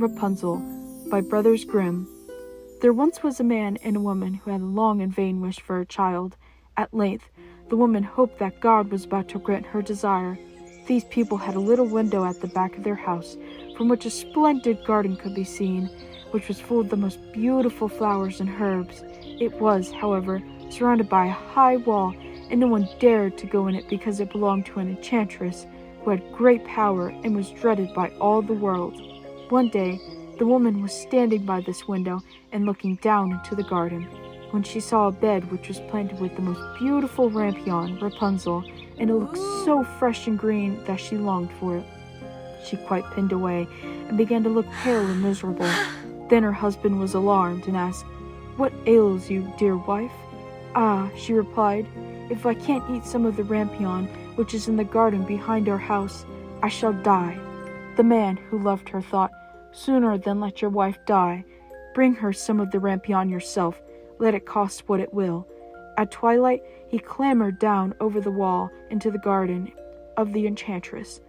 Rapunzel by Brothers Grimm. There once was a man and a woman who had a long and vain wish for a child. At length, the woman hoped that God was about to grant her desire. These people had a little window at the back of their house, from which a splendid garden could be seen, which was full of the most beautiful flowers and herbs. It was, however, surrounded by a high wall, and no one dared to go in it because it belonged to an enchantress who had great power and was dreaded by all the world. One day, the woman was standing by this window and looking down into the garden, when she saw a bed which was planted with the most beautiful rampion, Rapunzel, and it looked so fresh and green that she longed for it. She quite pinned away and began to look pale and miserable. Then her husband was alarmed and asked, "What ails you, dear wife?" "Ah," she replied, "if I can't eat some of the rampion which is in the garden behind our house, I shall die." The man, who loved her, thought, "Sooner than let your wife die, bring her some of the rampion yourself, let it cost what it will." At twilight, he clambered down over the wall into the garden of the enchantress,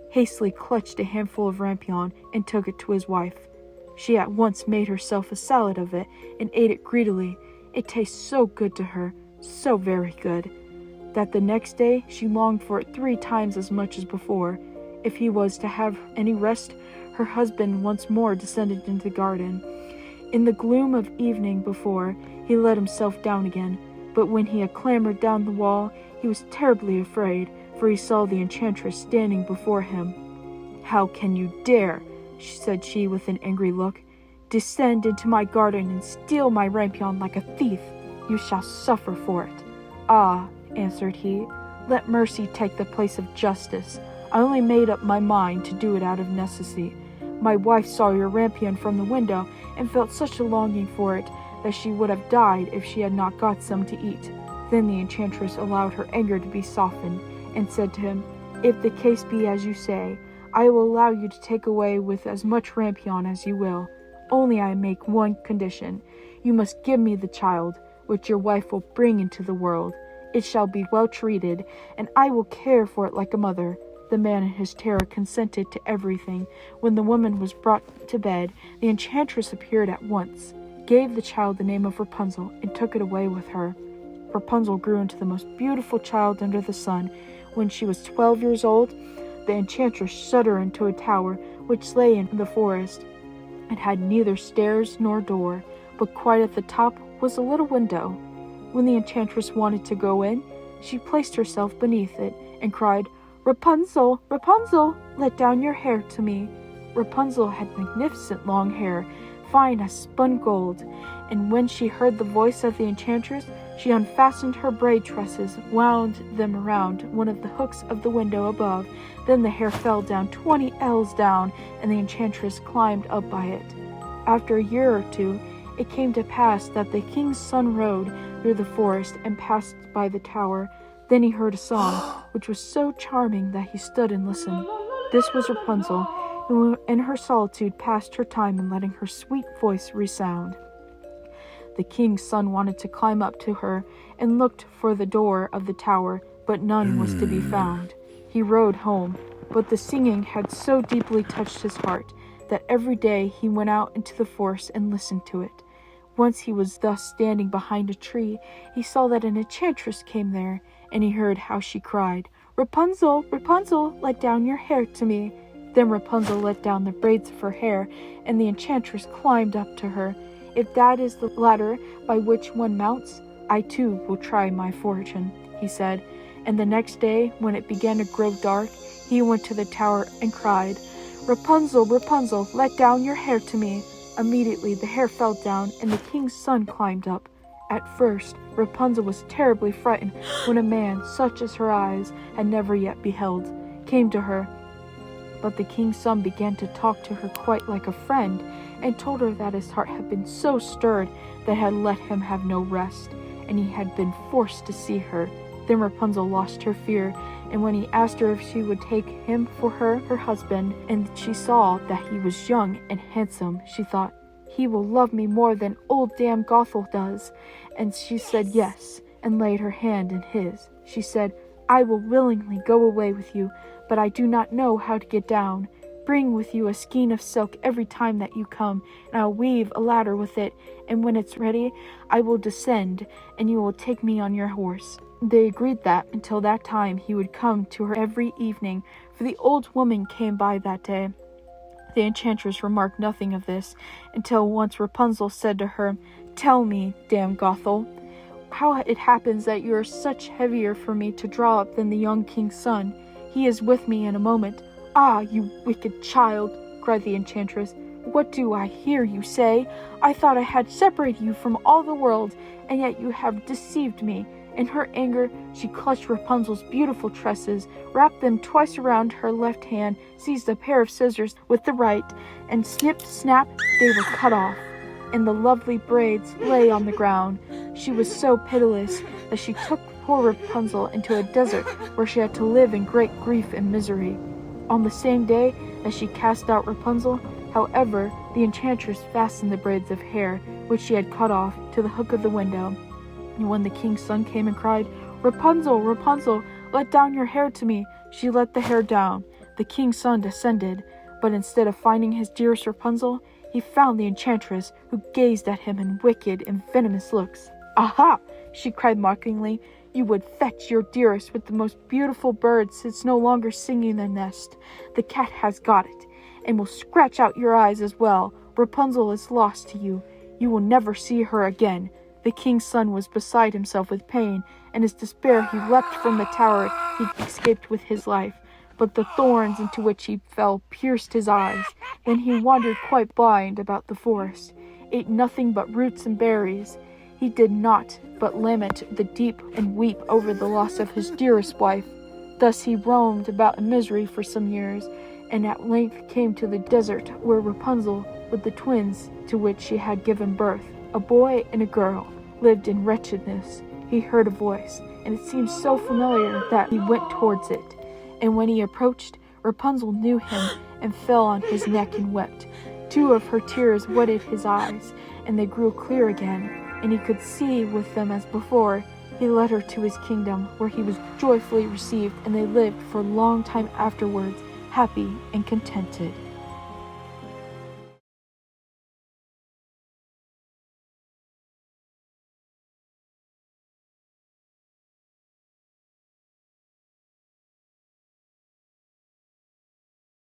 hastily clutched a handful of rampion, and took it to his wife. She at once made herself a salad of it and ate it greedily. It tasted so good to her, so very good, that the next day she longed for it 3 times as much as before. If he was to have any rest, her husband once more descended into the garden. In the gloom of evening before, he let himself down again, but when he had clambered down the wall, he was terribly afraid, for he saw the enchantress standing before him. "How can you dare," said she with an angry look, "descend into my garden and steal my rampion like a thief? You shall suffer for it." "Ah," answered he, "let mercy take the place of justice. I only made up my mind to do it out of necessity. My wife saw your rampion from the window and felt such a longing for it that she would have died if she had not got some to eat." Then the enchantress allowed her anger to be softened, and said to him, "If the case be as you say, I will allow you to take away with as much rampion as you will. Only I make one condition. You must give me the child, which your wife will bring into the world. It shall be well treated, and I will care for it like a mother." The man in his terror consented to everything. When the woman was brought to bed, the enchantress appeared at once, gave the child the name of Rapunzel, and took it away with her. Rapunzel grew into the most beautiful child under the sun. When she was 12 years old, the enchantress shut her into a tower which lay in the forest. It had neither stairs nor door, but quite at the top was a little window. When the enchantress wanted to go in, she placed herself beneath it and cried, "Rapunzel, Rapunzel, let down your hair to me." Rapunzel had magnificent long hair, fine as spun gold, and when she heard the voice of the enchantress, she unfastened her braid tresses, wound them around one of the hooks of the window above. Then the hair fell down 20 ells down, and the enchantress climbed up by it. After a year or 2, it came to pass that the king's son rode through the forest and passed by the tower. Then he heard a song, which was so charming that he stood and listened. This was Rapunzel, who in her solitude passed her time in letting her sweet voice resound. The king's son wanted to climb up to her and looked for the door of the tower, but none was to be found. He rode home, but the singing had so deeply touched his heart that every day he went out into the forest and listened to it. Once he was thus standing behind a tree, he saw that an enchantress came there, and he heard how she cried, "Rapunzel, Rapunzel, let down your hair to me." Then Rapunzel let down the braids of her hair, and the enchantress climbed up to her. "If that is the ladder by which one mounts, I too will try my fortune," he said. And the next day, when it began to grow dark, he went to the tower and cried, "Rapunzel, Rapunzel, let down your hair to me." Immediately the hair fell down, and the king's son climbed up. At first, Rapunzel was terribly frightened when a man, such as her eyes had never yet beheld, came to her. But the king's son began to talk to her quite like a friend, and told her that his heart had been so stirred that it had let him have no rest, and he had been forced to see her. Then Rapunzel lost her fear, and when he asked her if she would take him for her husband, and she saw that he was young and handsome, she thought, "He will love me more than old Dame Gothel does." And she said yes, and laid her hand in his. She said, "I will willingly go away with you, but I do not know how to get down." Bring with you a skein of silk every time that you come, and I'll weave a ladder with it, and when it's ready, I will descend, and you will take me on your horse." They agreed that, until that time, he would come to her every evening, for the old woman came by that day. The enchantress remarked nothing of this, until once Rapunzel said to her, "Tell me, Dame Gothel, how it happens that you are such heavier for me to draw up than the young king's son. He is with me in a moment." "Ah, you wicked child," cried the enchantress, "what do I hear you say? I thought I had separated you from all the world, and yet you have deceived me." In her anger, she clutched Rapunzel's beautiful tresses, wrapped them twice around her left hand, seized a pair of scissors with the right, and snip, snap, they were cut off, and the lovely braids lay on the ground. She was so pitiless that she took poor Rapunzel into a desert where she had to live in great grief and misery. On the same day that she cast out Rapunzel, however, the enchantress fastened the braids of hair, which she had cut off, to the hook of the window. And when the king's son came and cried, "Rapunzel, Rapunzel, let down your hair to me," she let the hair down. The king's son descended, but instead of finding his dearest Rapunzel, he found the enchantress, who gazed at him in wicked and venomous looks. "Aha!" she cried mockingly, "you would fetch your dearest with the most beautiful bird sits no longer singing in the nest. The cat has got it, and will scratch out your eyes as well. Rapunzel is lost to you. You will never see her again." The king's son was beside himself with pain, and in his despair he leapt from the tower he escaped with his life. But the thorns into which he fell pierced his eyes. Then he wandered quite blind about the forest, ate nothing but roots and berries. He did not but lament the deep and weep over the loss of his dearest wife. Thus he roamed about in misery for some years, and at length came to the desert where Rapunzel, with the twins to which she had given birth, a boy and a girl, lived in wretchedness. He heard a voice, and it seemed so familiar that he went towards it. And when he approached, Rapunzel knew him and fell on his neck and wept. 2 of her tears wetted his eyes, and they grew clear again, and he could see with them as before. He led her to his kingdom, where he was joyfully received, and they lived for a long time afterwards, happy and contented.